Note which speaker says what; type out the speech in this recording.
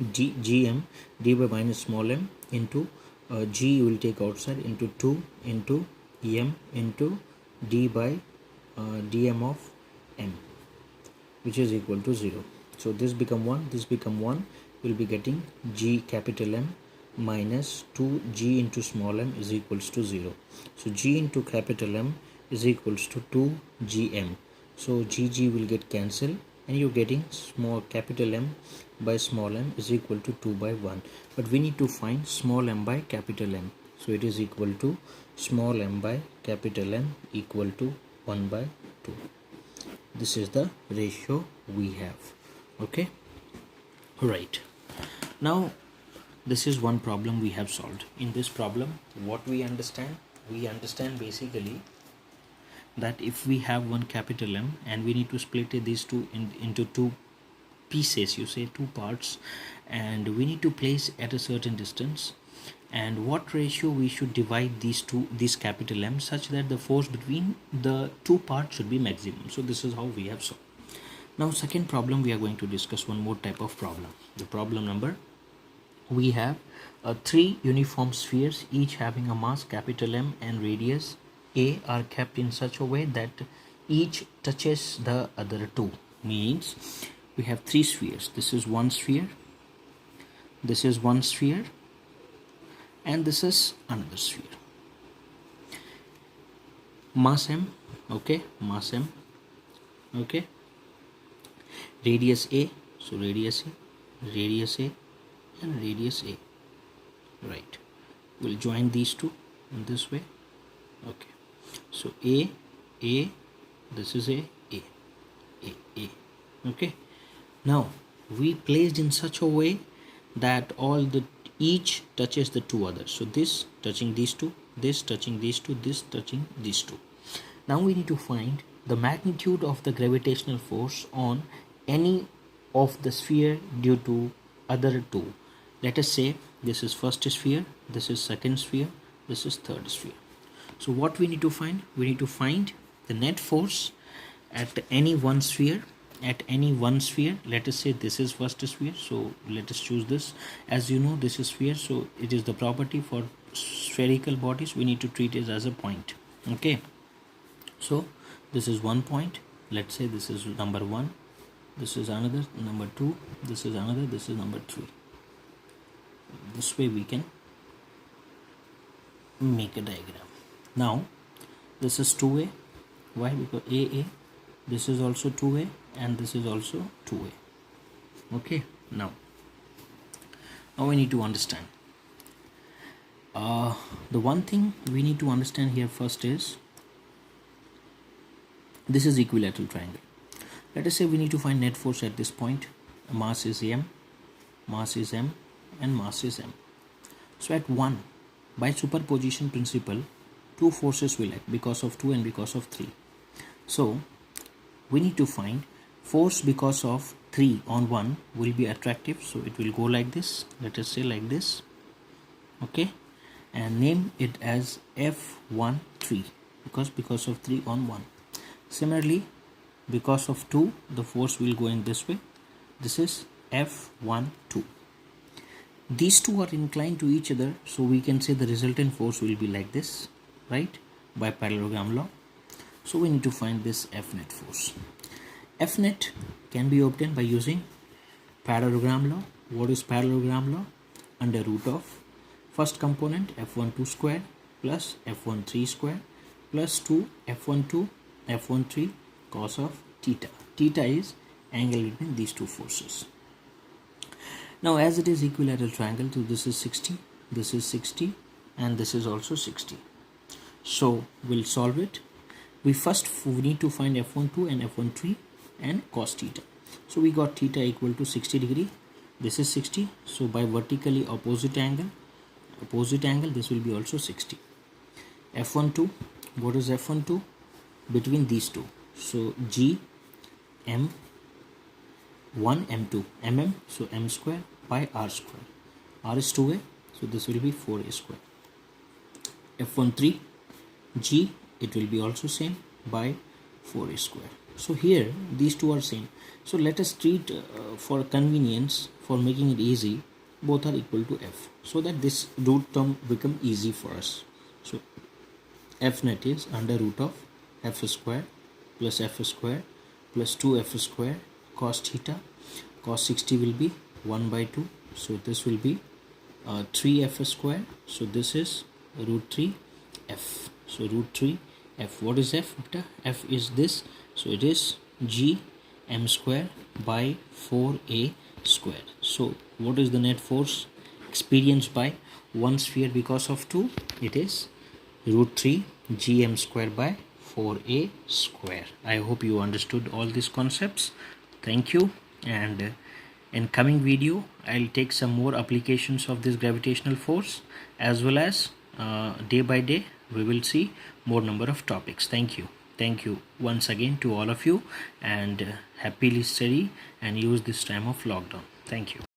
Speaker 1: gm d by minus small m into g you will take outside into 2 into m into d by dm of m, which is equal to 0. So this become 1, this become 1, we'll be getting g capital M minus 2g into small m is equals to 0. So g into capital M is equals to 2gm. So gg will get cancelled and you're getting small capital M by small m is equal to 2 by 1. But we need to find small m by capital M. So it is equal to small m by capital M equal to 1 by 2. This is the ratio we have. Okay, right. Now this is one problem we have solved. In this problem, what we understand basically that if we have one capital M and we need to split these two into two pieces, you say two parts, and we need to place at a certain distance, and what ratio we should divide this capital M such that the force between the two parts should be maximum. So this is how we have solved. Now second problem, we are going to discuss one more type of problem. The problem number, we have three uniform spheres each having a mass capital M and radius a are kept in such a way that each touches the other two. Means we have three spheres. This is one sphere, this is one sphere, and this is another sphere. Mass M, okay, mass M, okay, radius A, so radius A, radius A, and radius A, right. We'll join these two in this way. Okay, so A, this is A, okay. Now we placed in such a way that each touches the two others. So this touching these two, this touching these two, this touching these two. Now we need to find the magnitude of the gravitational force on any of the sphere due to other two. Let us say this is first sphere, this is second sphere, this is third sphere. So what we need to find? We need to find the net force at any one sphere. At any one sphere, let us say this is first sphere, so let us choose this. As you know, this is sphere, so it is the property for spherical bodies, we need to treat it as a point. Okay, so this is one point. Let's say this is number 1, this is another number 2, this is another, this is number 3. This way we can make a diagram. Now this is 2a. Why? Because AA, this is also 2a and this is also 2a. Okay, now we need to understand the one thing we need to understand here first is this is equilateral triangle. Let us say we need to find net force at this point. Mass is m, mass is m, and mass is m. So at 1, by superposition principle, two forces will act because of 2 and because of 3. So we need to find force because of 3 on 1 will be attractive, so it will go like this. Let us say like this, okay, and name it as F13 because of 3 on 1. Similarly, because of 2, the force will go in this way. This is F12. These two are inclined to each other, so we can say the resultant force will be like this, right, by parallelogram law. So we need to find this F net force. F net can be obtained by using parallelogram law. What is parallelogram law? Under root of first component F12 square plus F13 square plus 2 F12 F13 cos of theta. Theta is angle between these two forces. Now as it is equilateral triangle, so this is 60, this is 60, and this is also 60. So we'll solve it. We need to find F12 and F13 and cos theta. So we got theta equal to 60 degree. This is 60. So by vertically opposite angle, this will be also 60. F12, what is F12? Between these two. So G, M, 1, M2, mm, so m square by r square. R is 2a, so this will be 4a square. F13, G, it will be also same by 4a square. So here these two are same. So let us treat for convenience for making it easy, both are equal to f, so that this root term become easy for us. So f net is under root of f square plus 2f square cos theta. Cos 60 will be 1 by 2, so this will be 3f square, so this is root 3 f. So root 3 f. What is f? F is this, so it is g m square by 4a square. So what is the net force experienced by one sphere because of 2? It is root 3 gm square by 4a square. I hope you understood all these concepts. Thank you, and in coming video I'll take some more applications of this gravitational force, as well as day by day we will see more number of topics. Thank you once again to all of you, and happily study and use this time of lockdown. Thank you.